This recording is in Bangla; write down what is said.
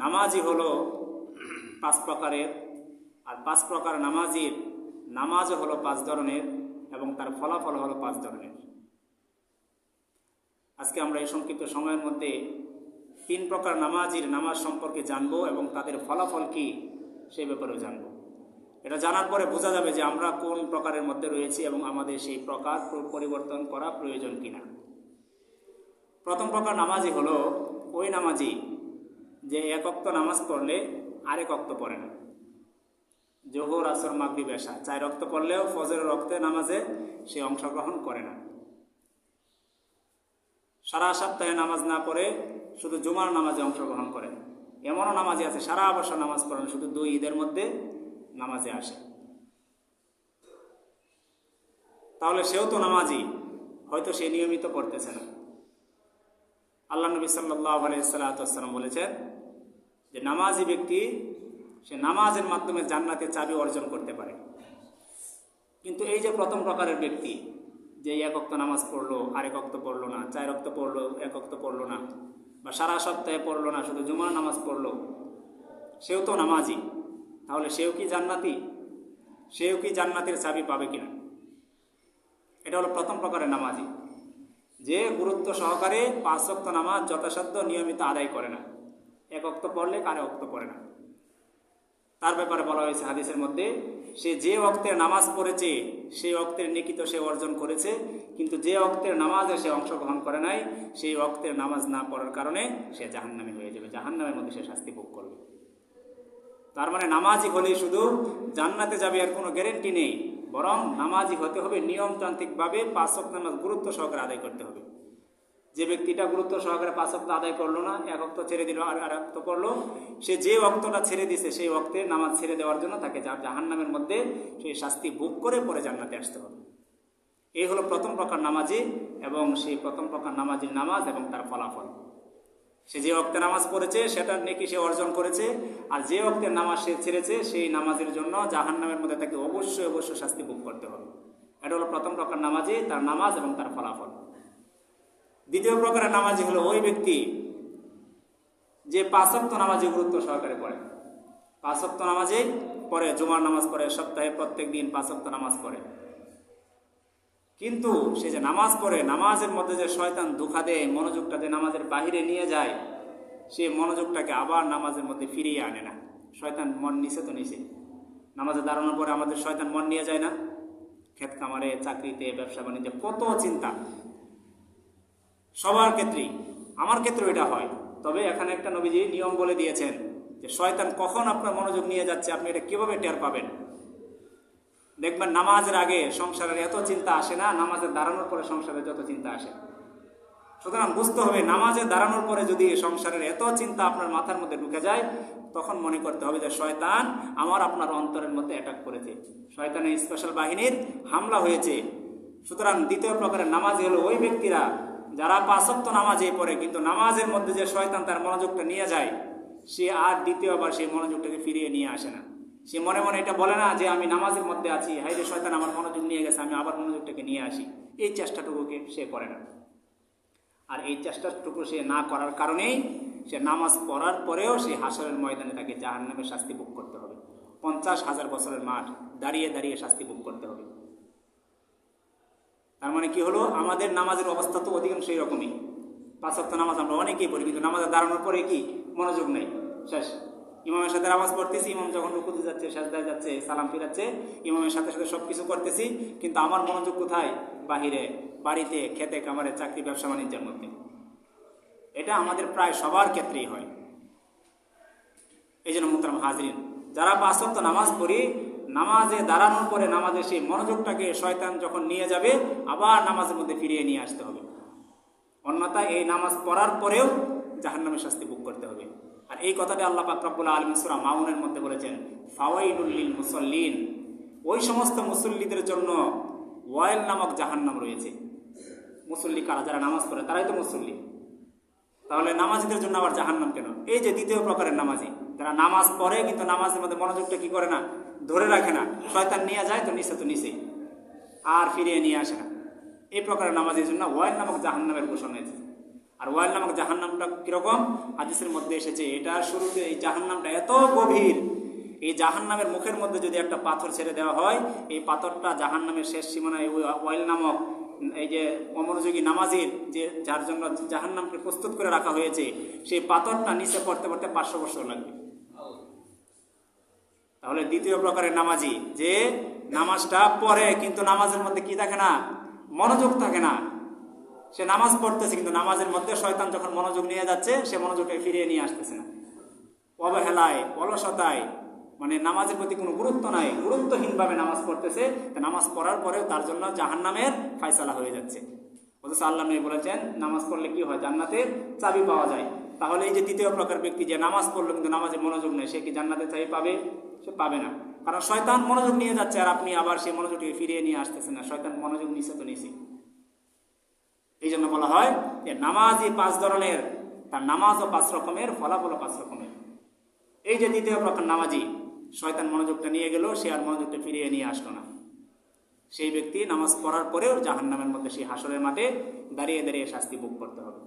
নামাজই হলো 5 প্রকারের, আর 5 প্রকার নামাজির নামাজও হলো 5 ধরনের এবং তার ফলাফল হলো 5 ধরনের। আজকে আমরা এই সংক্ষিপ্ত সময়ের মধ্যে 3 প্রকার নামাজির নামাজ সম্পর্কে জানব এবং তাদের ফলাফল কি সেই ব্যাপারেও জানব। এটা জানার পরে বোঝা যাবে যে আমরা কোন প্রকারের মধ্যে রয়েছি এবং আমাদের সেই প্রকার পরিবর্তন করা প্রয়োজন কিনা। প্রথম প্রকার নামাজই হলো ওই নামাজি যে 1 ওয়াক্ত নামাজ পড়লে আরেক ওয়াক্ত পড়ে না। জোহর, আসর, মাগরিব, এশা 4 ওয়াক্ত পড়লেও ফজরের ওয়াক্তে নামাজে সে অংশগ্রহণ করে না। সারা সপ্তাহে নামাজ না পড়ে শুধু জুমার নামাজে অংশগ্রহণ করে। এমনও নামাজি আছে সারা বছর নামাজ পড়েন, শুধু 2 ঈদের মধ্যে নামাজে আসে। তাহলে সেও তো নামাজি, হয়তো সে নিয়মিত পড়তেছে না। আল্লাহ নবী সাল্লাল্লাহু আলাইহি ওয়াসাল্লাম বলেছেন যে নামাজি ব্যক্তি সে নামাজের মাধ্যমে জান্নাতের চাবি অর্জন করতে পারে। কিন্তু এই যে প্রথম প্রকারের ব্যক্তি যে 1 ওয়াক্ত নামাজ পড়লো, আরেক ওয়াক্ত পড়লো না, 4 ওয়াক্ত পড়লো, 1 ওয়াক্ত পড়লো না, বা সারা সপ্তাহে পড়লো না, শুধু জুমার নামাজ পড়লো, সেও তো নামাজি। তাহলে সেও কি জান্নাতি? সেও কি জান্নাতের চাবি পাবে কিনা? এটা হলো প্রথম প্রকারের নামাজি, যে গুরুত্ব সহকারে 5 ওয়াক্ত নামাজ যথাসাধ্য নিয়মিত আদায় করে না। 1 ওয়াক্ত পড়লে আরেক ওয়াক্ত পড়ে না। তার ব্যাপারে বলা হয়েছে হাদিসের মধ্যে, সে যে ওয়াক্তের নামাজ পড়েছে সেই ওয়াক্তের নেকি তো সে অর্জন করেছে, কিন্তু যে ওয়াক্তের নামাজে সে অংশগ্রহণ করে নাই সেই ওয়াক্তের নামাজ না পড়ার কারণে সে জাহান্নামী হয়ে যাবে, জাহান্নামের মধ্যে সে শাস্তি ভোগ করবে। তার মানে নামাজি হলেই শুধু জান্নাতে যাবে এর কোনো গ্যারেন্টি নেই, বরং নামাজি হতে হবে নিয়মতান্ত্রিকভাবে 5 ওয়াক্ত নামাজ গুরুত্ব সহকারে আদায় করতে হবে। যে ব্যক্তিটা গুরুত্ব সহকারে 5 ওয়াক্ত আদায় করলো না, 1 ওয়াক্ত ছেড়ে দিল আর 1 ওয়াক্ত করলো, সে যে ওয়াক্তটা ছেড়ে দিছে সেই ওয়াক্তে নামাজ ছেড়ে দেওয়ার জন্য তাকে জাহান্নামের মধ্যে সেই শাস্তি ভোগ করে পরে জান্নাতে আসতে হবে। এই হলো প্রথম প্রকার নামাজি এবং সেই প্রথম প্রকার নামাজির নামাজ এবং তার ফলাফল। সে যে ওয়াক্তে নামাজ পড়েছে সেটার নেকি সে অর্জন করেছে, আর যে ওয়াক্তের নামাজ সে ছেড়েছে সেই নামাজের জন্য জাহান্নামের মধ্যে তাকে অবশ্যই শাস্তি ভোগ করতে হবে। এটা হলো প্রথম প্রকার নামাজি, তার নামাজ এবং তার ফলাফল। দ্বিতীয় প্রকারের নামাজি হলো ওই ব্যক্তি যে 5 ওয়াক্ত নামাজে গুরুত্ব সহকারে পড়ে। 5 ওয়াক্ত নামাজে পড়ে, জুমার নামাজ পড়ে, সপ্তাহে প্রত্যেক দিন 5 ওয়াক্ত নামাজ পড়ে, কিন্তু সে যে নামাজ পড়ে নামাজের মধ্যে যে শয়তান ধোঁকা দেয়, মনোযোগটা যে নামাজের বাহিরে নিয়ে যায়, সেই মনোযোগটাকে আবার নামাজের মধ্যে ফিরিয়ে আনে না। শয়তান মন নিছে তো নিছে, নামাজে দাঁড়ানোর পরে আমাদের শয়তান মন নিয়ে যায় না? ক্ষেত খামারে, চাকরিতে, ব্যবসা বাণিজ্যে কত চিন্তা, সবার ক্ষেত্রেই, আমার ক্ষেত্রেও এটা হয়। তবে এখানে একটা নবীজি নিয়ম বলে দিয়েছেন যে শয়তান কখন আপনার মনোযোগ নিয়ে যাচ্ছে আপনি এটা কিভাবে টের পাবেন। দেখবেন নামাজের আগে সংসারের এত চিন্তা আসে না, নামাজের দাঁড়ানোর পরে সংসারের যত চিন্তা আসে। সুতরাং বুঝতে হবে নামাজে দাঁড়ানোর পরে যদি সংসারের এত চিন্তা আপনার মাথার মধ্যে ঢুকে যায়, তখন মনে করতে হবে যে শয়তান আপনার অন্তরের মধ্যে অ্যাটাক করেছে, শয়তানের স্পেশাল বাহিনীর হামলা হয়েছে। সুতরাং দ্বিতীয় প্রকারের নামাজি হলো ওই ব্যক্তিরা যারা 5 ওয়াক্ত নামাজে পড়ে, কিন্তু নামাজের মধ্যে যে শয়তান তার মনোযোগটা নিয়ে যায়, সে আর দ্বিতীয়বার সেই মনোযোগটাকে ফিরিয়ে নিয়ে আসে না। সে মনে মনে এটা বলে না যে আমি নামাজের মধ্যে আছি, হাই রে শয়তান আমার মনোযোগ নিয়ে গেছে, আমি আবার মনোযোগটাকে নিয়ে আসি। এই চেষ্টাটুকুকে সে করে না। আর এই চেষ্টাটুকু সে না করার কারণেই সে নামাজ পড়ার পরেও সেই হাসরের ময়দানে তাকে জাহান্নামের শাস্তি ভোগ করতে হবে। 50,000 বছরের মাঠ দাঁড়িয়ে দাঁড়িয়ে শাস্তি ভোগ করতে হবে। তার মানে কি হলো, আমাদের নামাজের অবস্থা তো অধিকাংশ এইরকমই। 5 ওয়াক্ত নামাজ আমরা অনেকেই পড়ি, কিন্তু নামাজে দাঁড়ানোর পরে কি মনোযোগ নেই, শেষ। ইমামের সাথে নামাজ পড়তেছি, ইমাম যখন রুকুতে যাচ্ছে, সাজদায় যাচ্ছে, সালাম ফিরাচ্ছে, ইমামের সাথে সাথে সব কিছু করতেছি, কিন্তু আমার মনোযোগ কোথায়? বাহিরে, বাড়িতে, খেতে খামারে, চাকরি, ব্যবসা বাণিজ্যের মধ্যে। এটা আমাদের প্রায় সবার ক্ষেত্রেই হয়। এই জন্য মুহতারাম হাজরিন, যারা 5 ওয়াক্ত নামাজ পড়ি, নামাজে দাঁড়ানোর পরে নামাজে সেই মনোযোগটাকে শয়তান যখন নিয়ে যাবে, আবার নামাজের মধ্যে ফিরিয়ে নিয়ে আসতে হবে। অন্যথায় এই নামাজ পড়ার পরেও জাহান্নামের শাস্তি ভোগ করতে হবে। আর এই কথাটা আল্লাহ পাক রব্বুল আলামিন সূরা মাউনের মধ্যে বলেছেন, ফাওয়াইলুল লিল মুসাল্লিন, ওই সমস্ত মুসল্লিদের জন্য ওয়াইল নামক জাহান্নাম রয়েছে। মুসল্লি কারা? যারা নামাজ পড়ে তারাই তো মুসল্লি। তাহলে নামাজিদের জন্য আবার জাহান্নাম কেন? এই যে দ্বিতীয় প্রকারের নামাজি, যারা নামাজ পড়ে কিন্তু নামাজের মধ্যে মনোযোগটা কি করে না, ধরে রাখে না, শয়তান নিয়ে যায় তো নিচে আর ফিরিয়ে নিয়ে আসে না। এই প্রকারের নামাজের জন্য ওয়াইল নামক জাহান্নামের ঘোষণা হয়েছে। আর ওয়াইল নামক জাহান্নামটা কিরকম? হাদিসের মধ্যে এসেছে এটা শুরুতে এই জাহান্নামটা এত গভীর, এই জাহান্নামের মুখের মধ্যে যদি একটা পাথর ছেড়ে দেওয়া হয়, এই পাথরটা জাহান্নামের শেষ সীমানায় ওয়াইল নামক এই যে অমনোযোগী নামাজির যে যার জন্য জাহান্নামকে প্রস্তুত করে রাখা হয়েছে, সেই পাথরটা নিচে পড়তে পড়তে 500 বছর লাগবে। তাহলে দ্বিতীয় প্রকারের নামাজি যে নামাজটা পড়ে কিন্তু নামাজের মধ্যে কি থাকে না? মনোযোগ থাকে না। সে নামাজ পড়তেছে কিন্তু নামাজের মধ্যে শয়তান যখন মনোযোগ নিয়ে যাচ্ছে সে মনোযোগকে ফিরিয়ে নিয়ে আসতেছে না, অবহেলায় অলসতায়, মানে নামাজের প্রতি কোনো গুরুত্ব নাই, গুরুত্বহীনভাবে নামাজ পড়তেছে। নামাজ পড়ার পরেও তার জন্য জাহান্নামের ফায়সালা হয়ে যাচ্ছে। অথচ আল্লাহ নবী বলেছেন নামাজ পড়লে কি হয়? জান্নাতের চাবি পাওয়া যায়। তাহলে এই যে তৃতীয় প্রকার ব্যক্তি যে নামাজ পড়লো কিন্তু নামাজে মনোযোগ নেই, সে কি জান্নাতের চাবি পাবে? সে পাবে না, কারণ শয়তান মনোযোগ নিয়ে যাচ্ছে আর আপনি আবার সেই মনোযোগকে ফিরিয়ে নিয়ে আসতেছেন না। শয়তান মনোযোগ নিচে তো নিচে। এই জন্য বলা হয় যে নামাজই 5 ধরনের, তার নামাজও 5 রকমের, ফলাফলও 5 রকমের। এই যে দ্বিতীয় প্রকার নামাজি, শয়তান মনোযোগটা নিয়ে গেল, সে আর মনোযোগটা ফিরিয়ে নিয়ে আসলো না, সেই ব্যক্তি নামাজ পড়ার পরেও জাহান্নামের মধ্যে সেই হাসরের মাঠে দাঁড়িয়ে দাঁড়িয়ে শাস্তি ভোগ করতে হবে।